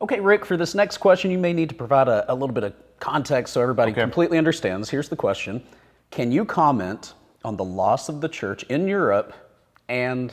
Okay, Rick, for this next question, you may need to provide a little bit of context so everybody completely understands. Here's the question. Can you comment on the loss of the church in Europe and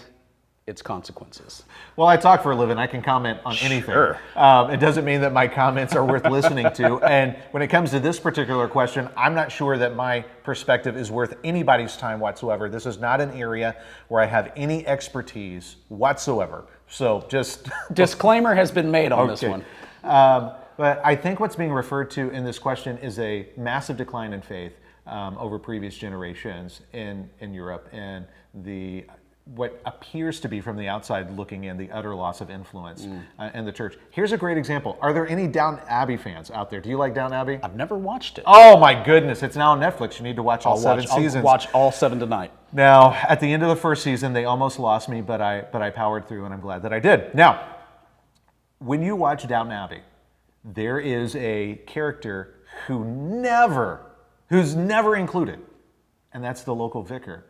its consequences? Well, I talk for a living. I can comment on anything. Sure. It doesn't mean that my comments are worth listening to. And when it comes to this particular question, I'm not sure that my perspective is worth anybody's time whatsoever. This is not an area where I have any expertise whatsoever. So just... Disclaimer has been made on this one. But I think what's being referred to in this question is a massive decline in faith over previous generations in Europe, and what appears to be, from the outside looking in, the utter loss of influence in the church. Here's a great example. Are there any Downton Abbey fans out there? Do you like Downton Abbey? I've never watched it. Oh my goodness, it's now on Netflix. You need to watch all 7 seasons. I'll watch all 7 tonight. Now, at the end of the first season, they almost lost me, but I powered through, and I'm glad that I did. Now, when you watch Downton Abbey, there is a character who's never included, and that's the local vicar.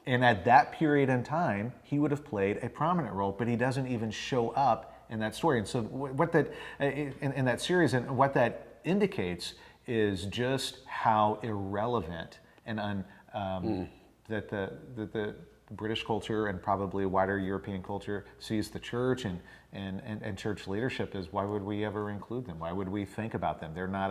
And at that period in time, he would have played a prominent role, but he doesn't even show up in that story. And so what that, in that series, and what that indicates is just how irrelevant and that the British culture and probably wider European culture sees the church and church leadership is. Why would we ever include them? Why would we think about them? They're not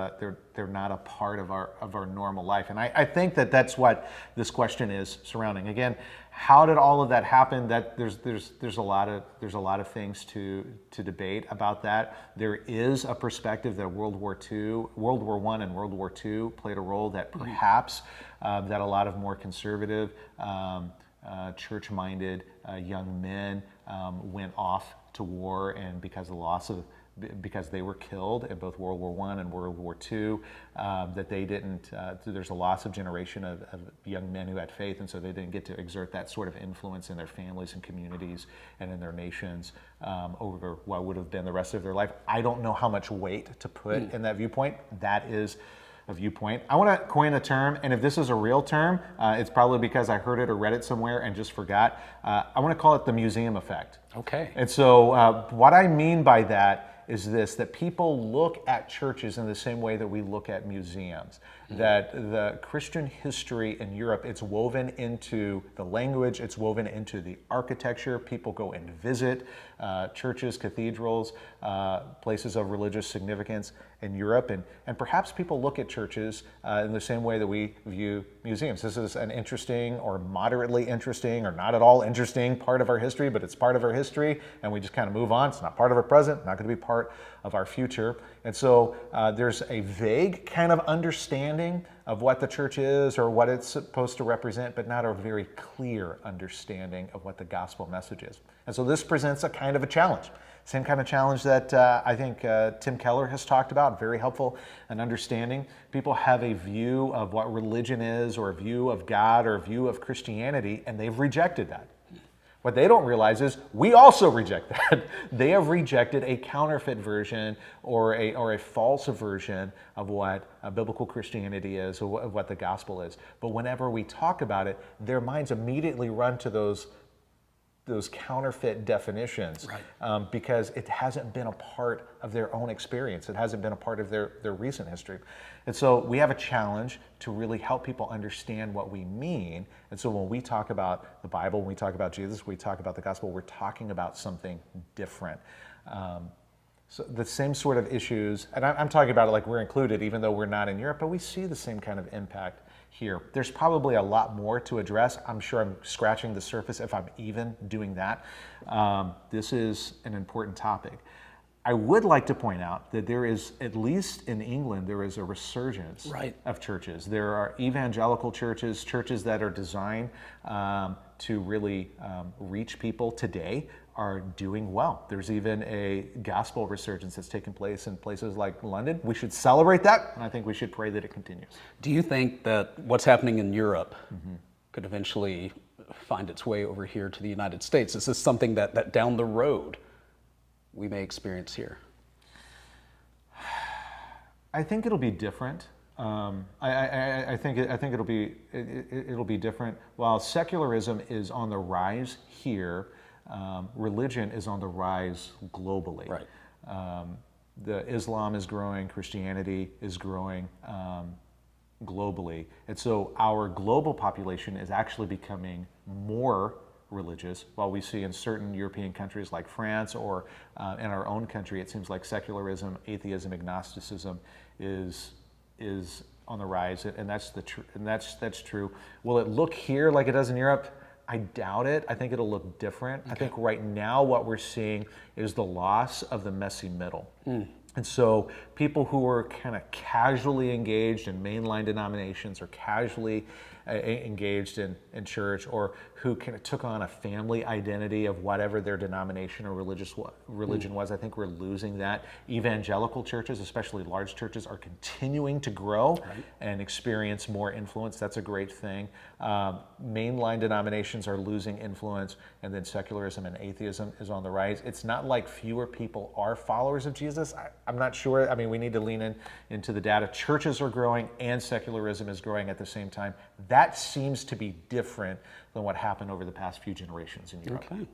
a part of our normal life. And I think that's what this question is surrounding. Again, how did all of that happen? That there's a lot of things to debate about that. There is a perspective that World War I and World War II played a role, that perhaps that a lot of more conservative church-minded young men went off to war, and because they were killed in both World War I and World War II, that they didn't. There's a loss of generation of young men who had faith, and so they didn't get to exert that sort of influence in their families and communities and in their nations over what would have been the rest of their life. I don't know how much weight to put in that viewpoint. That is a viewpoint. I want to coin a term, and if this is a real term, it's probably because I heard it or read it somewhere and just forgot. I want to call it the museum effect. Okay. And so what I mean by that is this, that people look at churches in the same way that we look at museums. That the Christian history in Europe, it's woven into the language, it's woven into the architecture. People go and visit churches, cathedrals, places of religious significance in Europe, and perhaps people look at churches in the same way that we view museums. This is an interesting or moderately interesting or not at all interesting part of our history, but it's part of our history, and we just kind of move on. It's not part of our present, not going to be part of our future. And so there's a vague kind of understanding of what the church is or what it's supposed to represent, but not a very clear understanding of what the gospel message is. And so this presents a kind of a challenge. Same kind of challenge that I think Tim Keller has talked about, very helpful in understanding. People have a view of what religion is, or a view of God, or a view of Christianity, and they've rejected that. What they don't realize is we also reject that. They have rejected a counterfeit version or a false version of what biblical Christianity is, or of what the gospel is. But whenever we talk about it, their minds immediately run to those counterfeit definitions, right. Because it hasn't been a part of their own experience. It hasn't been a part of their recent history. And so we have a challenge to really help people understand what we mean. And so when we talk about the Bible, when we talk about Jesus, we talk about the gospel, we're talking about something different. So the same sort of issues, and I'm talking about it like we're included, even though we're not in Europe, but we see the same kind of impact here. There's probably a lot more to address. I'm sure I'm scratching the surface if I'm even doing that. This is an important topic. I would like to point out that there is, at least in England, there is a resurgence of churches. There are evangelical churches, churches that are designed to really reach people today, are doing well. There's even a gospel resurgence that's taken place in places like London. We should celebrate that, and I think we should pray that it continues. Do you think that what's happening in Europe could eventually find its way over here to the United States? Is this something that down the road we may experience here? I think it'll be different. I think it'll be different. While secularism is on the rise here, religion is on the rise globally. Right. Islam is growing, Christianity is growing globally. And so our global population is actually becoming more religious, while we see in certain European countries like France or in our own country, it seems like secularism, atheism, agnosticism is on the rise, and that's true. Will it look here like it does in Europe? I doubt it. I think it'll look different. Okay. I think right now what we're seeing is the loss of the messy middle. And so people who are kind of casually engaged in mainline denominations or casually engaged in church, or who kind of took on a family identity of whatever their denomination or religion was, I think we're losing that. Evangelical churches, especially large churches, are continuing to grow and experience more influence. That's a great thing. Mainline denominations are losing influence, and then secularism and atheism is on the rise. It's not like fewer people are followers of Jesus. I'm not sure. I mean, we need to lean into the data. Churches are growing and secularism is growing at the same time. That seems to be different than what happened over the past few generations in Europe. Okay.